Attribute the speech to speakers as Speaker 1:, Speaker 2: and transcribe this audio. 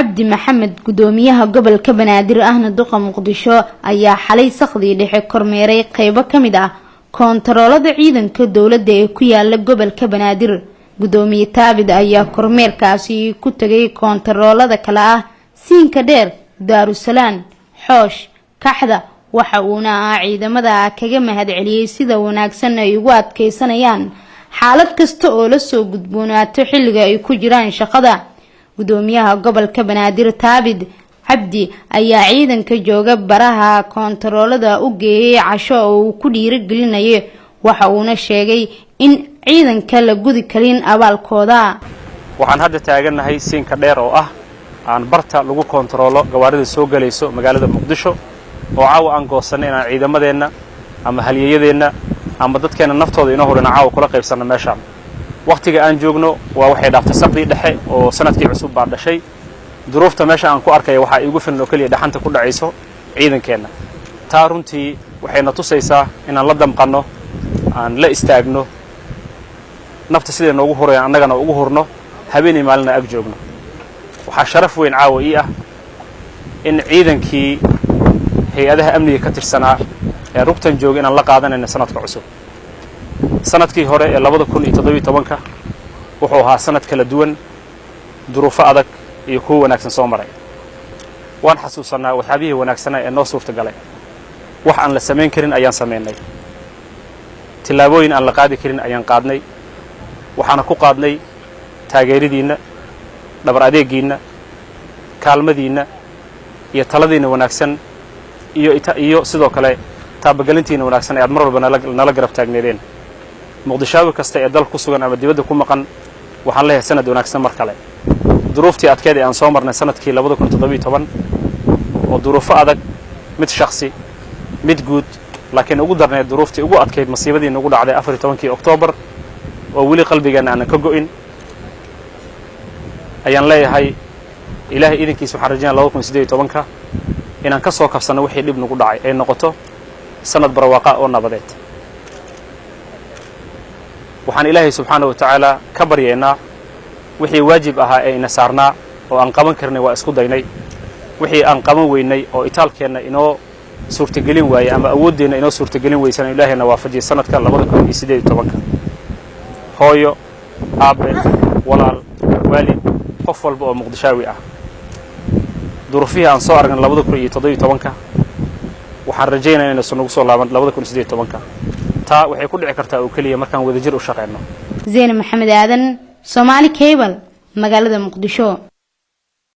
Speaker 1: cabdi maxamed gudoomiyaha gobolka banaadir ahna duqa muqdisho ayaa xalay saqdii dhexe kormeeray qaybo kamid ah koontaroolada ciidanka dawladda ee ku yaala gobolka banaadir. gudoomiye taabid ayaa kormeerkaasi ku tagay koontaroolada kala ah siinka dheer, daarusalaam, xoosh, kaxda, waxa uuna ciidamada kaga mahad celiyay sida wanaagsan ay ugu adkeysanayaan xaalad kasta oo la soo gudboonaato xilliga ay ku jiraan shaqada. gudoomiyaha gobolka banaadir taabid cabdi ayaa ciidanka jooga baraha koontaroolada u geeyay casho oo uu ku dhiirigelinayo, waxa uuna sheegay in ciidanka la gudi karin abaalkooda.
Speaker 2: waxaan hadda taaganahay siinka dheer oo ah aan barta lagu koontaroolo gawaarida soo galayso magaalada muqdisho oo caawa aan goosanay inaan ciidamadeena ama halyeeyadeena ama dadkeena naftooda inoo horena caawa kula qaybsano meeshaan. waqtiga aan joogno waa waxay dhaaftay saqdii dhexe oo sanadkii cusub baa dhashay. duruufta meesha aan ku arkay waxa igu filan oo kaliya dhaxanta ku dhacayso ciidankeena. taa runtii waxayna tusaysaa inaan la damqano, aan la istaagno, nafta sidee noogu horayaan annagana ugu horno, habeenii maalina ag joogno. waxaa sharaf weyn caawa ii ah in ciidankii hay-adaha amniga ka tirsanaa ee rugtan jooga inaan la qaadanayno sanadka cusub. sanadkii hore ee 2017 wuxuu ahaa sanad kala duwan, duruufo adag iyo kuwo wanaagsan soo maray. waan xasuusanaa waxyaabihii wanaagsanaa ee noo suurtagalay. wax aan la samayn karin ayaan samaynay, tillaabooyin aan la qaadi karin ayaan qaadnay. waxaana ku qaadnay taageeradiinna, dhabar adeegiinna, kaalmadiinna iyo taladiinna wanaagsan iyo sidoo kale taabagelintiinna wanaagsan ee aad mar walba nala garab taagneedeen. muqdishaawi kasta ee dal ku sugan ama dibadda ku maqan waxaan leeyahay sanad wanaagsan mar kale. duruuftii adkeed ee aan soo marnay sanadkii 2017 oo duruufo adag, mid shakhsi, mid guud, laakiin ugu darneed duruuftii ugu adkeyd masiibadii nagu dhacday 14 Oktoobar oo weli qalbigeena aan ka go'in. ayaan leeyahay ilaahay idinkiisa waxaan rajaynayaa 2018 inaan ka soo kabsano wixii dhib nagu dhacay ay noqoto sanad barwaaqa oo nabadeed. waxaan ilaahay subxaanahu wa tacaala ka baryaynaa wixii waajib ahaa ee ina saarnaa oo aan qaban karnay waa isku daynay. wixii aan qaban weynay oo itaalkeenna inoo suurtagelin waayey ama awoodeenna inoo suurtagelin weysana ilaahayna waafajiyay sanadka 2018. hooyo, aabe, walaal, waalid, qof walba oo muqdishaawi ah. duruufihii aan soo aragnay 2017 waxaan rajaynayaa inaysan nagu soo laaban 2018. taa waxay ku dhici kartaa oo kaliya markaan wadajir u shaqeyno.
Speaker 1: Zeyn Maxamed Aadan, Somali Cable, magaalada Muqdisho.